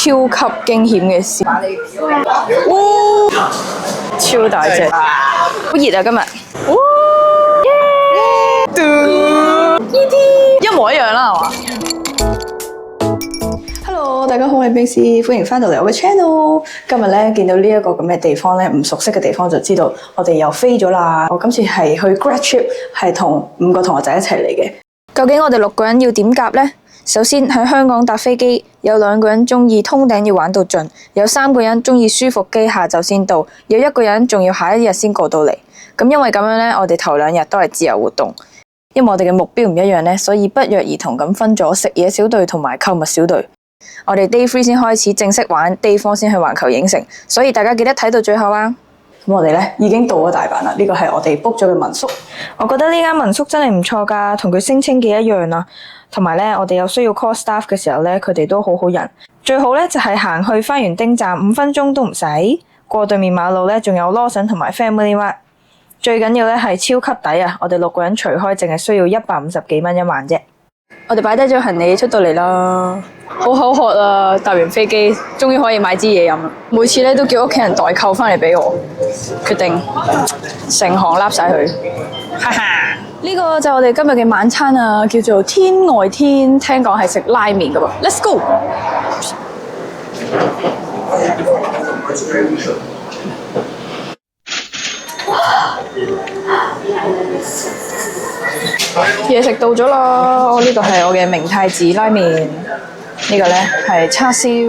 超級驚險嘅事。哇！超大隻，好熱啊今日。哇！一模一樣啦，係嘛？Hello， 大家好，我係冰絲，歡迎翻到嚟我嘅 channel。今日咧見到呢一個咁嘅地方咧，唔熟悉嘅地方就知道我哋又飛咗啦。我今次係去 grad trip， 係同5個同學仔一齊嚟嘅。究竟我哋6個人要點夾呢？首先喺香港搭飛機，有2個人中意通頂要玩到盡，有3個人中意舒服機下晝先到，有1個人仲要下一日先過到嚟。咁因為咁樣咧，我哋頭2日都係自由活動。因為我哋嘅目標唔一樣咧，所以不約而同咁分咗食嘢小隊同埋購物小隊。我哋 Day 3先開始正式玩，Day 4先去環球影城，所以大家記得睇到最後啊！咁我哋咧已經到咗大阪啦，呢個係我哋 book 咗嘅民宿。我覺得呢間民宿真係唔錯㗎，同佢聲稱嘅一樣啊。同埋咧，我哋有需要 call staff 嘅時候咧，佢哋都好好人。最好咧就係行去花園町站5分鐘都唔使，過對面馬路咧仲有 Lawson 同埋 Family Mart。最緊要咧係超級抵啊！我哋6個人除開，淨係需要150幾蚊一晚啫。我哋擺低咗行李出到嚟啦，好口渴啊！搭完飛機，終於可以買支嘢飲啦。每次咧都叫屋企人代購翻嚟俾我，決定成行笠晒佢。哈哈！呢個就係我哋今日嘅晚餐啊，叫做天外天，聽講係食拉麵噶噃。Let's go！嘢食到咗啦！呢個係我嘅明太子拉麵，呢個咧係叉燒。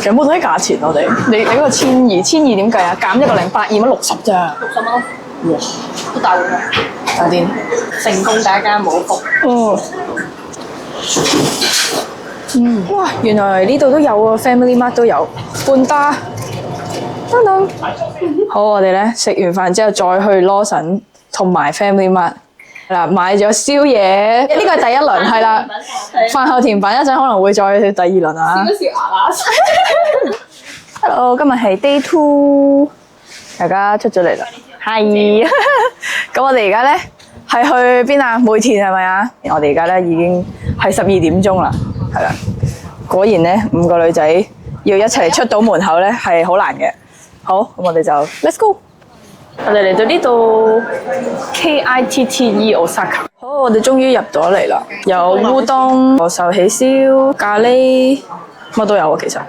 有冇睇價錢我哋？你嗰個1200點計啊？減1個零8，2蚊60咋？60蚊。哇！都大碗啊！大啲。成功第一間冇伏。哦。哇！原來呢度都有啊 ，Family Mart 都有，半打。等等。好，我哋咧食完飯之後再去 Lawson 同埋 Family Mart。嗱，買咗宵夜，呢個係第1輪，係啦。飯後甜品一陣可能會再去第2輪啊。笑牙牙。Hello， 今日係 Day 2，大家出咗嚟啦。係。咁我哋而家咧係去邊啊？梅田係咪啊？我哋而家咧已經係12點鐘啦，係啦。果然咧5個女仔要一齊出到門口咧係好難嘅。好，咁我哋就 Let's go。我哋嚟到呢度 KITTE Osaka。好，我哋終於入咗嚟啦，有烏冬、壽喜燒、咖喱，乜都有啊。其實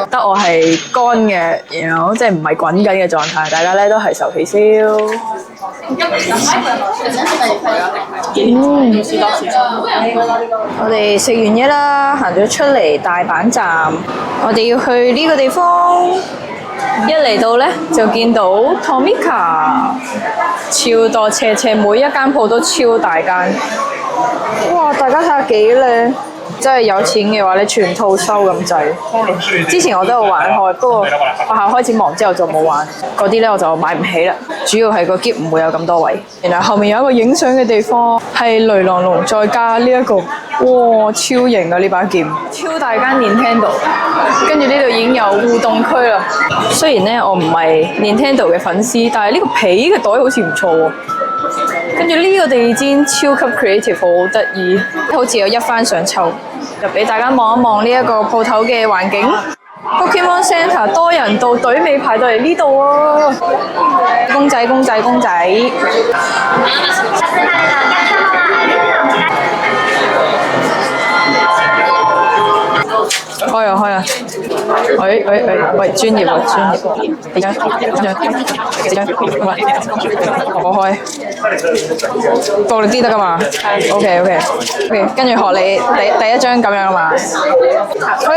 得我係乾嘅，然後即係唔係滾緊嘅狀態。大家咧都係壽喜燒。我哋食完嘢啦，行咗出嚟大阪站，我哋要去呢個地方。一嚟到咧就見到 Tomica， 超多車，每一間鋪都超大間。哇！大家睇下幾靚，真係有錢嘅話你全套收咁滯。之前我都有玩開，不過學校開始忙之後就冇玩。嗰啲咧我就買唔起啦，主要係個篋唔會有咁多位。原來後面有一個影相嘅地方，係雷狼龍再加呢一個，哇！超型啊呢把劍，超大間 Nintendo。跟住呢度已經有互動區啦。雖然咧我唔係 Nintendo 嘅粉絲，但係呢個皮嘅袋好似唔錯喎。跟住呢個地氈超級 creative， 好得意，好似有一番想抽。就俾大家望一望呢一個鋪頭嘅環境。Pokemon Center 多人到，隊尾排到嚟呢度啊！公仔。開啊！喂，專業。我開，暴力啲得㗎嘛 ？OK， 跟住學你第一張咁樣啊嘛。喂，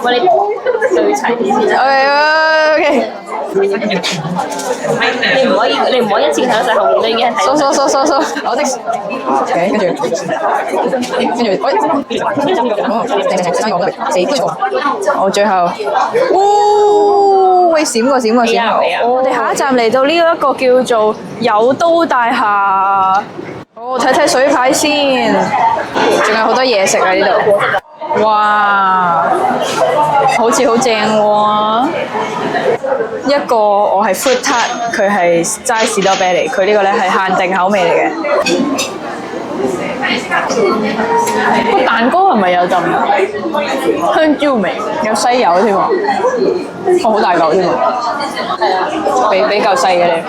我哋對齊啲先。OK。你唔可以一次睇到晒後面，你已經係睇。收，我的。OK， 跟住，我最後，喂，閃過。我哋下一站嚟到呢一個叫做有都大廈。睇睇水牌先，仲有好多嘢食啊呢度。哇，好似好正喎！一個我係 fruit tart， 佢係齋士多啤梨，佢呢個咧係限定口味嚟嘅。個蛋糕係咪有陣香蕉味？有西柚添喎，好大嚿添喎，比較細嘅你。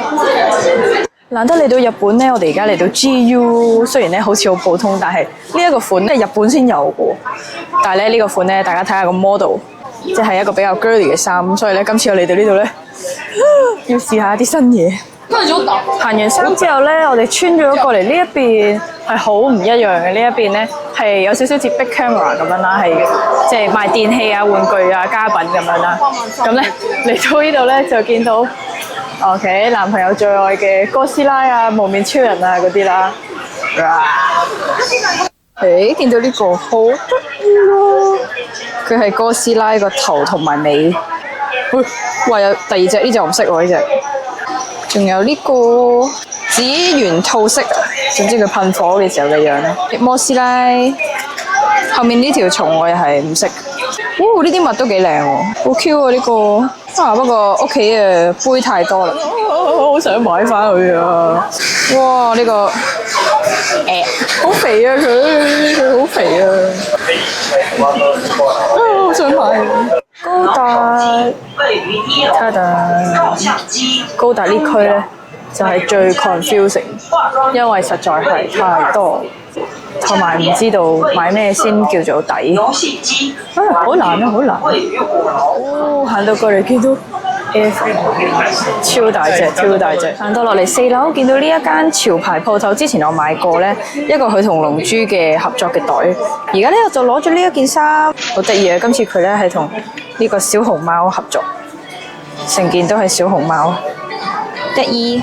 難得嚟到日本咧，我哋而家嚟到 GU， 雖然咧好似好普通，但係呢一個款咧日本先有嘅。但係咧呢個款咧，大家睇下個 model， 即係一個比較 girly 嘅衫，所以咧今次我嚟到呢度咧，要試下啲新嘢。行完衫之後咧，我哋穿咗過嚟呢一邊係好唔一樣嘅。呢一邊咧係有少少似 Big Camera 咁樣啦，係即係賣電器啊、玩具啊、家品咁樣啦。咁咧嚟到呢度咧就見到 OK 男朋友最愛嘅哥斯拉啊、無面超人啊嗰啲啦。誒，見到呢個好得意喎！佢係哥斯拉個頭同埋尾。喂，哇！有第二隻，呢隻我唔識喎，呢隻。仲有呢個紫圓兔色啊，總之佢噴火嘅時候嘅樣啦。摩斯拉後面呢條蟲我又係唔識。呢啲襪都幾靚喎，好 Q 啊呢個。不過屋企嘅杯太多啦，好想買翻去啊！哇，呢個好肥啊佢好肥啊！好想買。高達，高達呢區咧就係最 confusing， 因為實在係太多，同埋唔知道買咩先叫做抵。好難啊，好難！行到過嚟見到 F， 超大隻，超大隻。行到落嚟4樓，見到呢一間潮牌鋪頭，之前我買過咧，一個佢同龍珠嘅合作嘅袋。而家咧我就攞咗呢一件衫，好得意啊！今次佢咧係同呢個小熊貓合作，成件都係小熊貓，得意。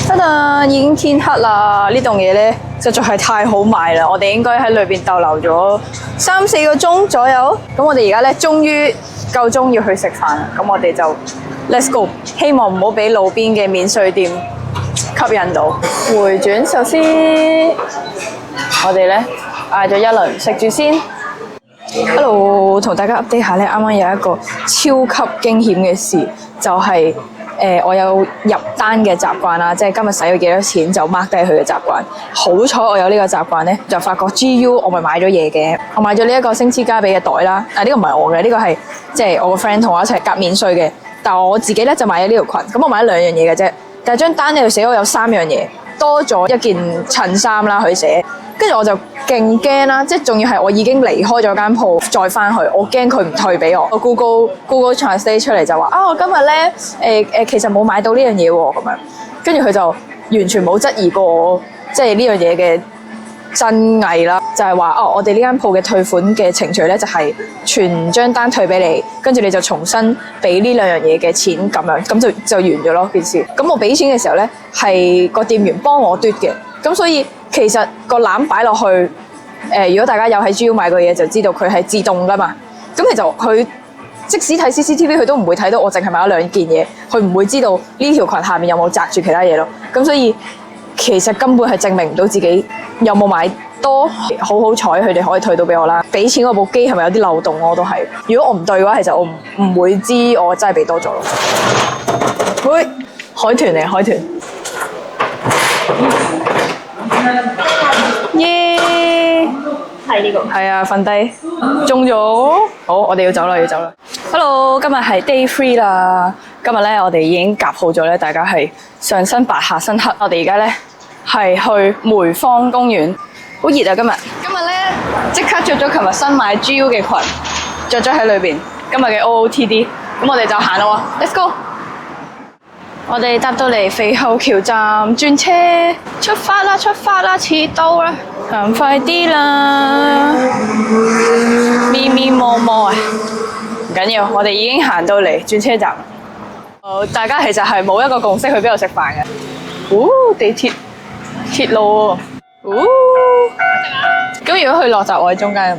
得啦，已經天黑啦！呢棟嘢咧實在係太好賣啦，我哋應該喺裏邊逗留咗3-4個鐘左右。咁我哋而家咧終於夠鐘要去食飯啦，咁我哋就 Let's go！ 希望唔好俾路邊嘅免稅店吸引到。回轉壽司，我哋咧嗌咗一輪，食住先。Hello， 同大家 update 下咧，啱啱有一個超級驚險嘅事，就係我有入單嘅習慣啦，即係今日使咗幾多錢就 mark 低佢嘅習慣。好彩我有呢個習慣咧，就發覺 GU 我咪買咗嘢嘅，我買咗呢一個星之卡比嘅袋啦。呢個唔係我嘅，呢個係即係我個 friend 同我一齊夾免稅嘅。但係我自己咧就買咗呢條裙，咁我買咗2樣嘢嘅啫。但係張單呢度寫我有3樣嘢，多咗一件襯衫啦，佢寫。跟住我就勁驚啦，即係仲要係我已經離開咗間鋪再翻去，我驚佢唔退俾我。我 Google Translate 出嚟就話我今日咧其實冇買到呢樣嘢喎咁樣，跟住佢就完全冇質疑過我即係呢樣嘢嘅真偽啦，就係話我哋呢間鋪嘅退款嘅程序咧就係全張單退俾你，跟住你就重新俾呢2樣嘢嘅錢咁樣，咁就完咗咯件事。咁我俾錢嘅時候咧係個店員幫我嘟嘅，咁所以其實個籃擺落去，如果大家有喺 GU 買過嘢就知道佢係自動噶嘛。咁其實佢即使睇 CCTV 佢都唔會睇到我淨係買咗2件嘢，佢唔會知道呢條裙下面有冇紮住其他嘢咯。咁所以其實根本係證明唔到自己有冇買多。好彩佢哋可以退到俾我啦。俾錢嗰部機係咪有啲漏洞我都係。如果我唔對嘅話，其實我唔會知我真係俾多咗咯。喂，海豚嚟，海豚。耶！係呢個。係啊，瞓低，中咗。好，我哋要走啦，要走啦。Hello， 今日係 Day 3啦。今日咧，我哋已經夾好咗咧，大家係上身白下身黑。我哋而家咧係去梅芳公園，好熱啊！今日咧即刻着咗琴日新買 GU 嘅裙，着咗喺裏邊。今日嘅 OOTD， 咁我哋就行啦喎 ，Let's go！我哋搭到嚟肥后橋站轉車，出發啦！遲到啦，行快啲啦！咪咪摸摸啊，唔緊要，我哋已經行到嚟轉車站。大家其實係冇一個共識去邊度食飯嘅。地鐵路喎。咁如果去落閘位中間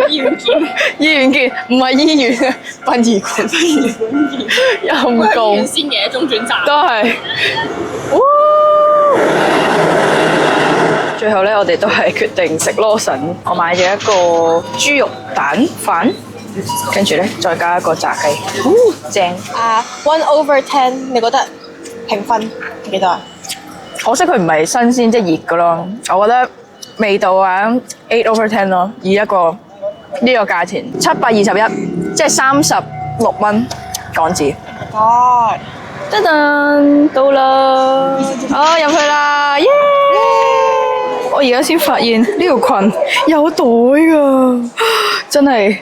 醫院見，唔係醫院啊，殯儀館。陰公。醫院先嘅中轉站。都係。最後咧，我哋都係決定食羅神。我買咗一個豬肉蛋飯，跟住咧再加一個炸雞。正。1/10，你覺得評分幾多啊可惜佢唔係新鮮，即係熱噶咯。我覺得味道啊8/10咯，以一個呢個價錢721，即係36蚊港紙。哦，噔噔到啦！入去啦，耶！我而家先發現呢條裙有袋㗎，真係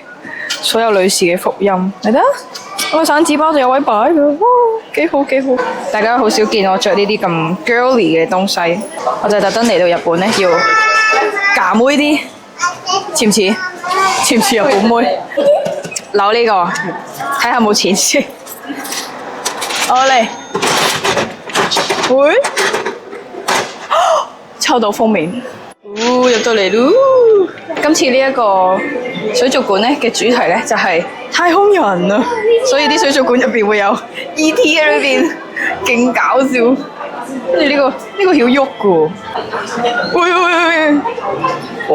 所有女士嘅福音。嚟得，我個散紙包就有位擺㗎，哇，幾好幾好！大家好少見我着呢啲咁 girly 嘅東西，我就特登嚟到日本咧，要假妹啲，似唔似？似唔似日本妹？扭呢個，睇下冇錢先。我嚟，喂！抽到封面，入到嚟咯！今次呢一個水族館咧嘅主題咧就係太空人啊，所以啲水族館入邊會有 E.T. 喺裏邊，勁搞笑。跟住呢個曉喐㗎喎，喂！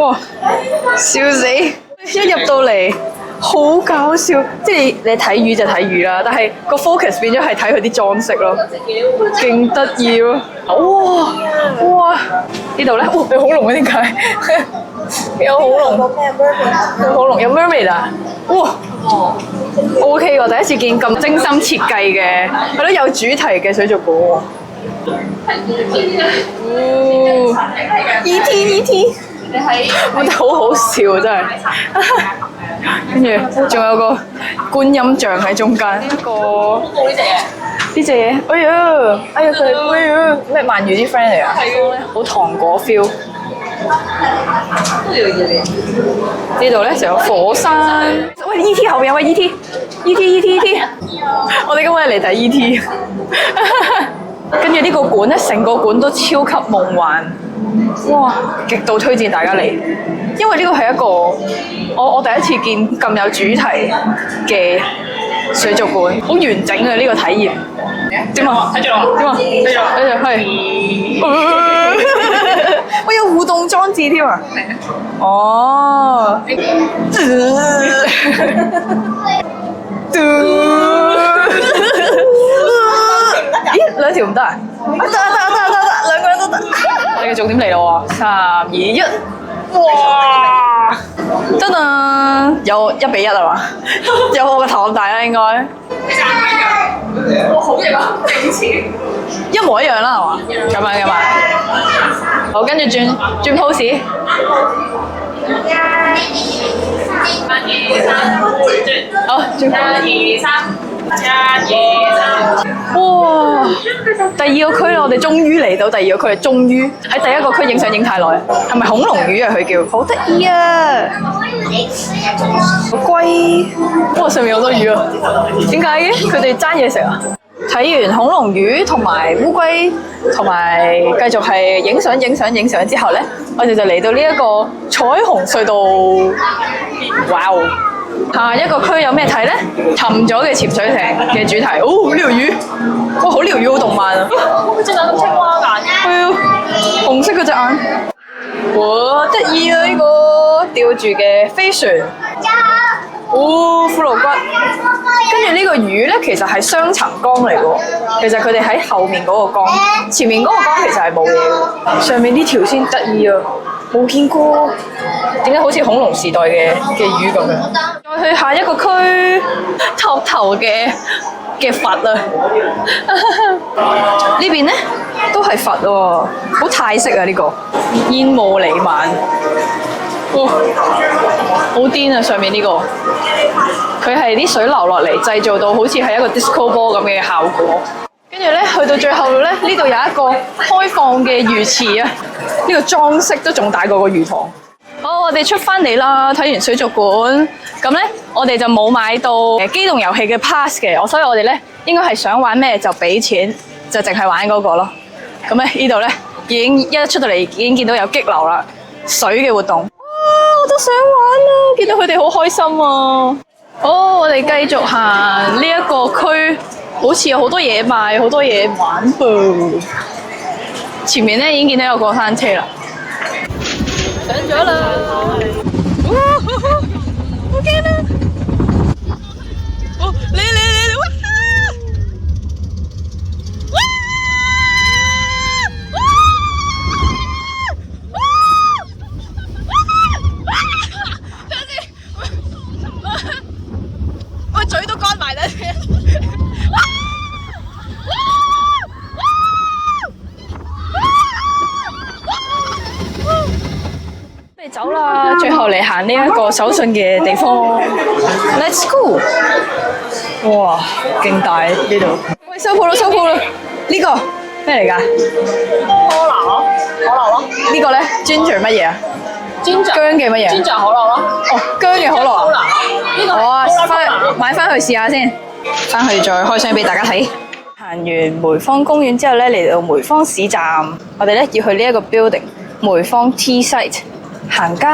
哇，笑死！一入到嚟好搞笑，即係你睇魚就睇魚啦，但係個 focus 變咗係睇佢啲裝飾咯，勁得意咯！哇！呢度咧，有恐龍啊？點解？有恐龍？有恐龍？有 mermaid 啊？哇！OK 喎，第一次見咁精心設計嘅，係咯，有主題嘅水族館喎。E.T. 我覺得好好笑真係，跟住仲有個觀音像喺中間，一個呢隻嘢，哎呀佢咩鰻魚啲 friend 嚟啊，好糖果 feel。呢度咧就有火山，喂 E.T. 後邊有位 E.T. 我哋今日嚟睇 E.T. 跟住呢個館咧，成個館都超級夢幻。哇！極度推薦大家嚟，因為呢個係一個我第一次見咁有主題嘅水族館，好完整啊！呢個體驗點啊？睇住我，點啊？睇住係，我有互動裝置添啊！哦，咦，兩條唔得啊？得，兩個人都得。你嘅重點嚟咯喎！3、2、1，哇！得啦，有1:1係嘛？有我個頭咁大啦，應該。哇，好型啊！勁似，一模一樣啦，係嘛？咁樣㗎嘛。好，跟住轉 pose。好，轉。1、2、3。哇！第二個區啦，我哋終於嚟到第二個區，終於喺第一個區影相影太耐，係咪恐龍魚啊？佢叫，好得意啊！龜，哇！上面好多魚啊，點解嘅？佢哋爭嘢食啊！睇完恐龍魚同埋烏龜，同埋繼續係影相之後咧，我哋就嚟到呢一個彩虹隧道。哇哦！下一個區有咩睇咧？沉咗嘅潛水艇嘅主題，哦，呢條魚，哇，好療癒，好動漫啊！佢隻眼咁青蛙眼，係啊，紅色嗰隻眼，哇，得意啊！呢個吊住嘅飛船，哦，骷髏骨，跟住呢個魚咧，其實係雙層缸嚟嘅喎，其實佢哋喺後面嗰個缸，前面嗰個缸其實係冇嘢嘅，上面呢條先得意啊！冇見過，點解好似恐龍時代嘅魚咁樣？再去下一個區，托頭嘅佛啊！呢邊咧都係佛喎，好泰式啊呢個煙霧彌漫，哇，好癲啊！上面呢個，佢係啲水流落嚟，製造到好似係一個 disco ball 咁嘅效果。跟住咧，去到最後咧，呢度有一個開放嘅魚池啊！呢個裝飾都仲大過個魚塘。好，我哋出翻嚟啦，睇完水族館，咁咧我哋就冇買到機動遊戲嘅 pass 嘅，所以我哋咧應該係想玩咩就俾錢，就淨係玩嗰個咯。咁咧呢度咧已經一出到嚟已經見到有激流啦，水嘅活動。哇！我都想玩啊，見到佢哋好開心啊！好，我哋繼續行呢一個區。好似有好多嘢賣，好多嘢玩噃。前面咧已經見到有過山車啦，上咗啦！哇，好驚啊！哦，嚟！哇！嚟行呢一個手信嘅地方 ，Let's go！ 哇，勁大呢度！喂，收鋪啦，收鋪啦！呢個咩嚟㗎？可樂咯，可樂咯。呢個咧 ginger 乜嘢啊？薑嘅乜嘢？薑醬可樂咯。哦，薑嘅可樂啊！呢個我買翻去試下先，翻去再開箱俾大家睇。行完梅芳公園之後咧，嚟到梅芳市站，我哋咧要去呢一個 building 梅芳 T site 行街。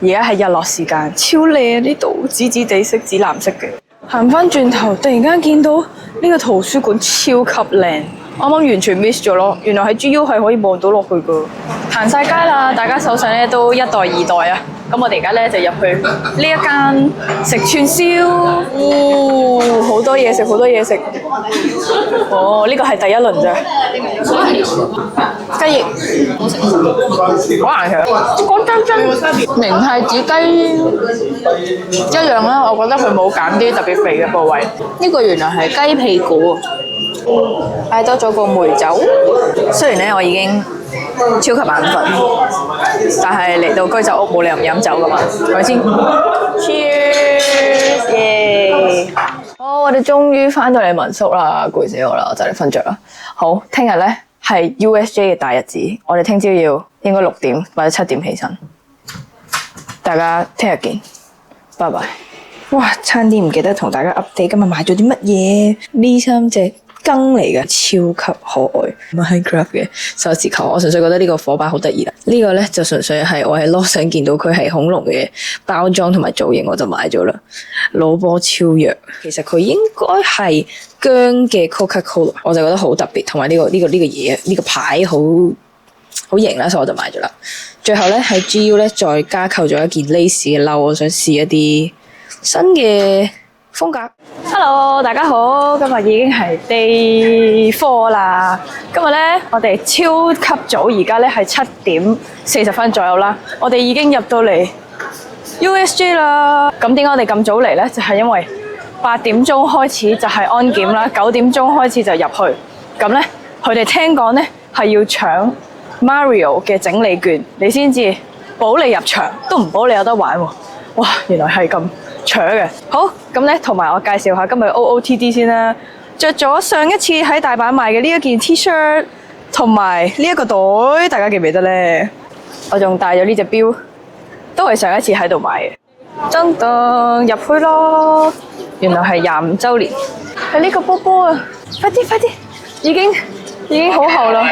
而家係日落時間，超靚呢度，紫紫地色、紫藍色嘅。行翻轉頭，突然間見到呢個圖書館超級靚。啱啱完全 miss 咗咯，原來喺 GU 係可以望到落去噶。行晒街啦，大家手上咧都一袋二袋啊。咁我哋而家咧就入去呢一間食串燒，好多嘢食，好多嘢食。哦，呢個係第一輪咋。雞翼，好食，好難食。乾真真明太子雞一樣啦，我覺得佢冇揀啲特別肥嘅部位。呢個原來係雞屁股。嗌多咗個梅酒，雖然咧我已經超級眼瞓，但係嚟到居酒屋冇理由唔飲酒噶嘛，係咪先 ？Cheers！ 耶！好，我哋終於翻到嚟民宿啦，攰死我啦，就嚟瞓着啦。好，聽日咧係 USJ 嘅大日子，我哋聽朝要應該6點或者7點起身，大家聽日見，拜拜。哇，差啲唔記得同大家 update 今日買咗啲乜嘢？呢3隻羹嚟嘅，超級可愛 Minecraft 嘅手指球，我純粹覺得呢個火把好得意啦。呢個咧就純粹係我喺 Lost 上見到佢係恐龍嘅包裝同埋造型，我就買咗啦。腦波超弱，其實佢應該係薑嘅 Coca-Cola， 我就覺得好特別，同埋呢個嘢呢個牌好型啦，所以我就買咗啦。最後咧喺 GU 咧再加購咗一件 lace 嘅褸，我想試一啲新嘅風格。Hello， 大家好，今日已經係 Day 4啦。今日咧我哋超級早，而家咧係7點40分左右啦。我哋已經入到嚟 USJ 啦。咁點解我哋咁早嚟咧？就係因為8點鐘開始就係安檢啦，9點鐘開始就入去。咁咧佢哋聽講咧係要搶 Mario 嘅整理券，你先至保你入場，都唔保你有得玩喎。哇，原來係咁搶嘅。好，咁咧同埋我介紹下今日 OOTD 先啦。着咗上一次喺大阪買嘅呢一件 T-shirt， 同埋呢一個袋，大家記唔記得咧？我仲帶咗呢隻錶，都係上一次喺度買嘅。噔噔，入去咯！原來係25週年，係呢個波波啊！快啲快啲，已經好後啦！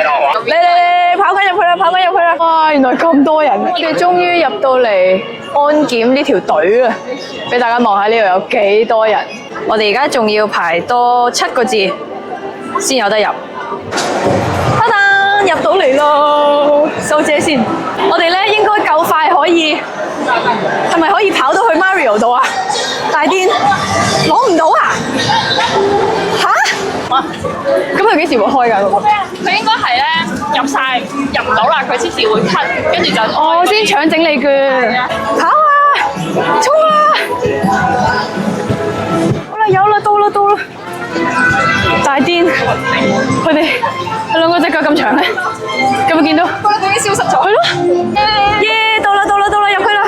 嚟，跑緊入去啦，跑緊入去啦！哇，原來咁多人，我哋終於入到嚟安檢呢條隊啦！俾大家望下呢度有幾多人，我哋而家仲要排多7個字先有得入。得啦，入到嚟咯！收遮先，我哋咧應該夠快可以，係咪可以跑到去 Mario 度啊？大癲，攞唔到啊？嚇？咁佢幾時會開㗎？佢應該係咧入晒入唔到啦，佢先至會 cut， 跟住就先搶整理券。跑啊！衝啊！好啦，有啦，到啦！大癲，佢兩個隻腳咁長咧，有冇見到？佢已經消失咗。係咯。耶！到啦！入去啦！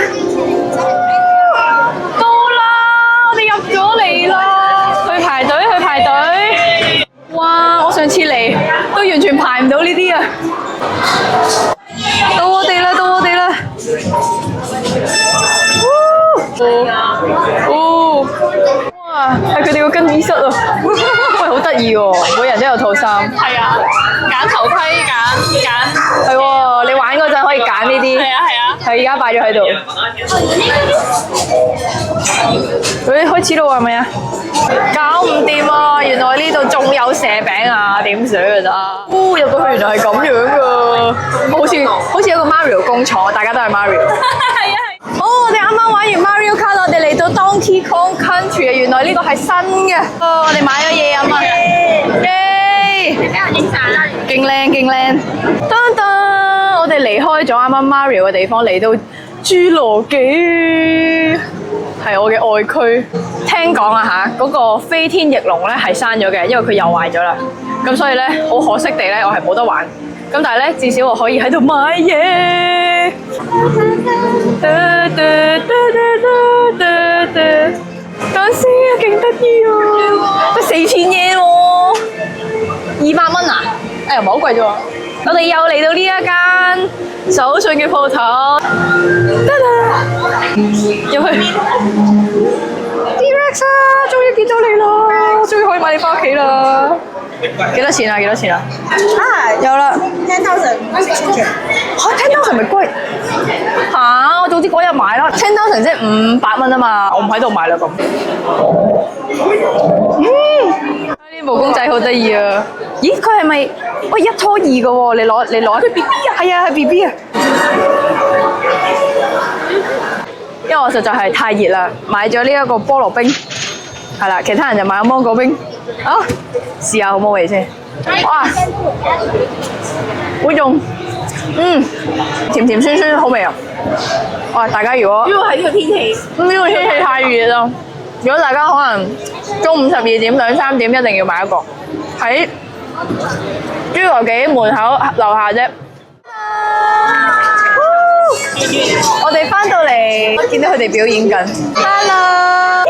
到啦！我哋入咗嚟啦！去排隊！哇！我上次嚟都完全排唔到呢啲啊！到我哋啦！哇！係佢哋個更衣室啊！喂，好得意喎！每人都有套衫。係啊，揀頭盔揀。係喎，你玩嗰陣可以揀呢啲。係啊。係而家擺咗喺度。開始咯喎，係咪啊？搞唔掂啊！原來呢度仲有蛇餅啊，點算啊？入到去原來係咁樣噶，好似有個 Mario 工廠，大家都係 Mario。係啊。好，我哋啱啱玩完 Mario Kart， 我哋嚟到 Donkey Kong Country 啊！原來呢個係新嘅。我哋買咗嘢啊嘛。耶！俾人影相啦！勁靚！噔噔，我哋離開咗啱啱 Mario 嘅地方，嚟到侏羅紀。係我嘅愛區，聽講啊嗰個飛天翼龍咧係閂咗嘅，因為佢又壞咗啦。咁所以咧好可惜地咧，我係冇得玩。咁但係咧，至少我可以喺度買嘢。嗰陣時啊，勁得意啊，都4000嘢喎，200蚊啊？哎呀，唔係好貴啫喎。我哋又嚟到呢一間手信嘅鋪頭，得啦，入去 T-Rex 啊，終於見到你啦，終於可以買你翻屋企啦。幾多錢啊？幾多錢啊？有啦，10,000嚇，10,000咪貴嚇？我早知嗰日買啦，10,000即係500蚊啊嘛，我唔喺度買啦咁。啲毛公仔好得意啊！咦，佢係咪？喂，1拖2嘅喎，你攞。佢 B B 啊？係啊，係 B B 啊。因為我實在係太熱啦，買咗呢一個菠蘿冰，係啦，其他人就買咗芒果冰。啊，試下好冇味先。哇，好用，甜甜酸酸好味啊！哇，大家如果係呢個天氣，呢個天氣太熱啦，如果大家可能中午12點2、3點一定要買一個，喺侏羅紀門口樓下啫。我哋翻到嚟，見到佢哋表演緊。Hello，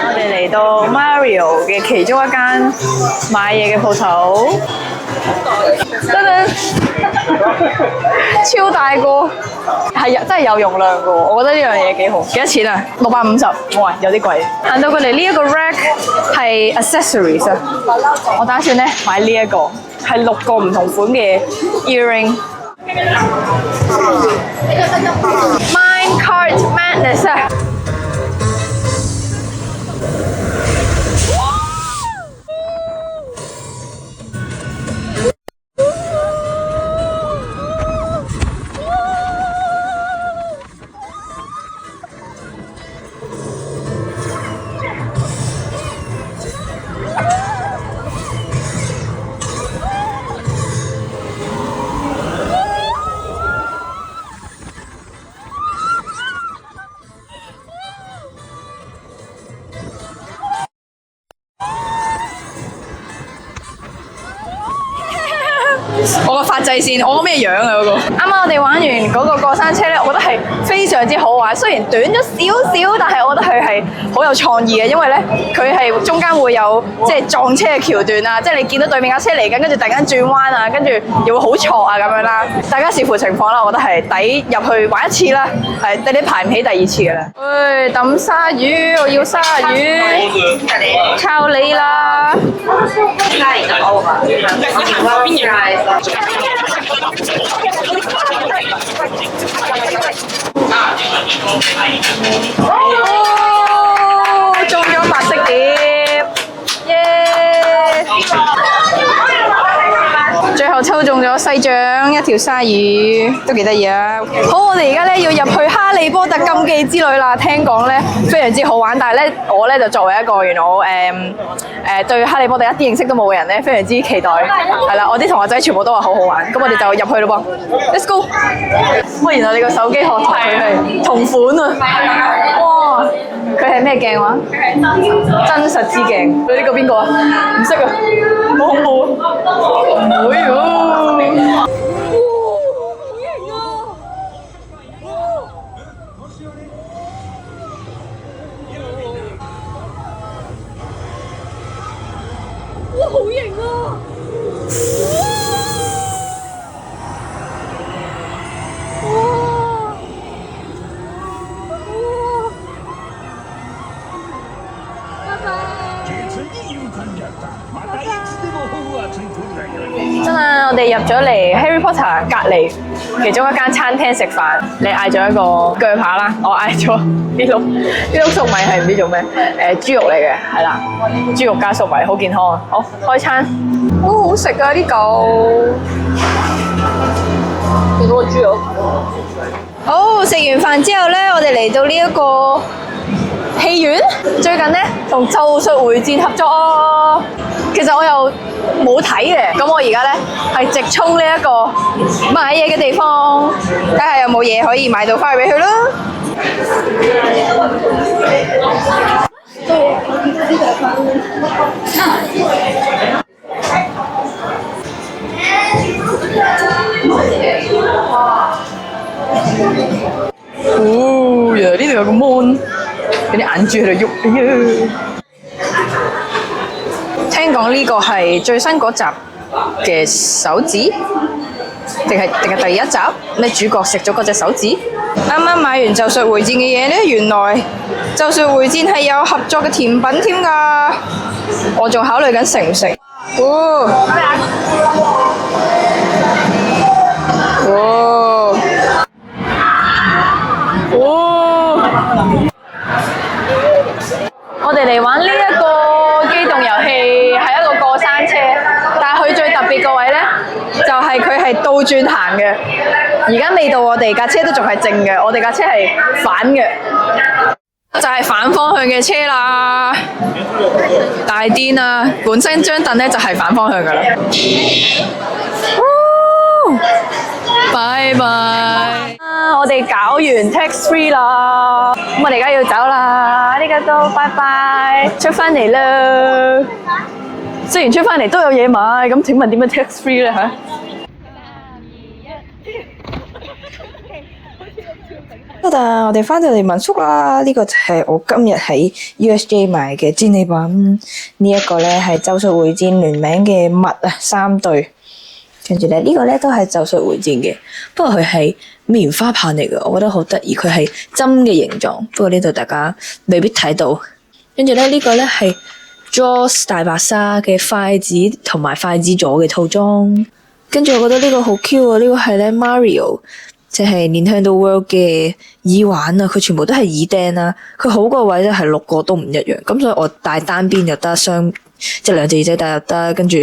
我哋嚟到 Mario 嘅其中一間買嘢嘅鋪頭。超大個，係真係有容量嘅喎，我覺得呢樣嘢幾好。幾多錢啊？650，哇，有啲貴。行到佢哋呢一個 rack 係 accessories 啊，我打算咧買呢一個，係6個唔同款嘅 earring。Minecart Madness 啊！我個髮際線，我個咩樣啊嗰個？啱啱我哋玩完嗰個過山車咧，我覺得係非常之好玩。雖然短咗少少，但係我覺得佢係好有創意嘅，因為咧佢係中間會有即係撞車嘅橋段啊，即係你見到對面架車嚟緊，跟住突然間轉彎啊，跟住又會好挫啊咁樣啦。大家視乎情況啦，我覺得係抵入去玩一次啦，係你排唔起第二次㗎啦。喂，抌鯊魚，我要鯊魚，靠你啦！哦，中咗白色碟，耶！最後抽中咗西獎一條鯊魚，都幾得意啊！好，我哋而家咧要入去哈利波特禁忌之旅啦。聽講咧非常之好玩，但係咧我咧就作為一個原來我對哈利波特一啲認識都冇嘅人咧，非常之期待。係啦，我啲同學仔全部都話好好玩，咁我哋就入去咯噃。Let's go！ 哇，原來你個手機殼同佢係同款啊！哇，佢係咩鏡話？真實之鏡。你呢個邊個啊？唔識啊！好恐怖啊！唔會喎。哇，好型啊！真係，我哋入咗嚟 Harry Potter 隔離其中一間餐廳食飯，你嗌咗一個鋸扒啦，我嗌咗呢碌粟米係唔知做咩，豬肉嚟嘅，係啦，豬肉加粟米好健康啊！好，開餐，好好食啊呢嚿，見到個豬肉。好，食完飯之後咧，我哋嚟到呢一個戲院，最近咧同《咒術迴戰》合作哦。其實我又冇睇嘅，咁我而家咧係直衝呢一個買嘢嘅地方，睇下有冇嘢可以買到翻去俾佢啦。哦，原來呢度有個 mon， 有啲眼珠喺度喐。哎呀！聽講呢個係最新嗰集嘅手指，定係第一集？咩主角食咗嗰隻手指？啱啱買完咒術迴戰嘅嘢呢，原來咒術迴戰係有合作嘅甜品添㗎，我仲考慮緊食唔食。哦！哦！哦！我哋嚟玩呢一個機動遊戲，係一個過山車，但係佢最特別個位呢，就係佢係倒轉行嘅。而家未到我哋架車都仲係正嘅，我哋架車係反嘅，就係反方向嘅車啦。大癲啦！本身張凳呢就係反方向噶啦。拜拜！我哋搞完 tax free 啦，咁我哋而家要走啦，呢個都拜拜，出返嚟啦。雖然出返嚟都有嘢買，咁請問點樣 tax free 咧嚇？好啦，我哋返到嚟民宿啦。呢個就係我今日喺 USJ 買嘅戰利品。呢一個咧係咒術迴戰聯名嘅襪啊，3對。跟住咧，呢個咧都係咒術迴戰嘅，不過佢係棉花棒嚟嘅，我覺得好得意。佢係針嘅形狀，不過呢度大家未必睇到。跟住咧，呢個咧係 Jaws 大白鯊嘅筷子同埋筷子座嘅套裝。跟住我覺得呢個好 Q 啊！呢個係咧 Mario 即係 Nintendo World 嘅耳環啊，佢全部都係耳釘啦。佢好個位咧係6個都唔一樣，咁所以我戴單邊又得，即係兩隻耳仔戴又得，跟住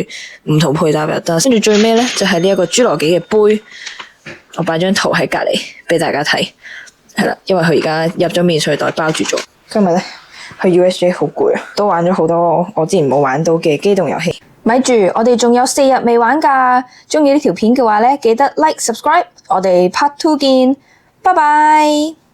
唔同配搭又得。跟住最尾咧就係呢一個侏羅紀嘅杯，我擺張圖喺隔籬俾大家睇，係啦，因為佢而家入咗免稅袋包住咗。今日咧去 USJ 好攰啊，都玩咗好多我之前冇玩到嘅機動遊戲。咪住，我哋仲有4日未玩㗎。鍾意呢條片嘅話咧，記得 like subscribe。我哋 Part 2見，拜拜。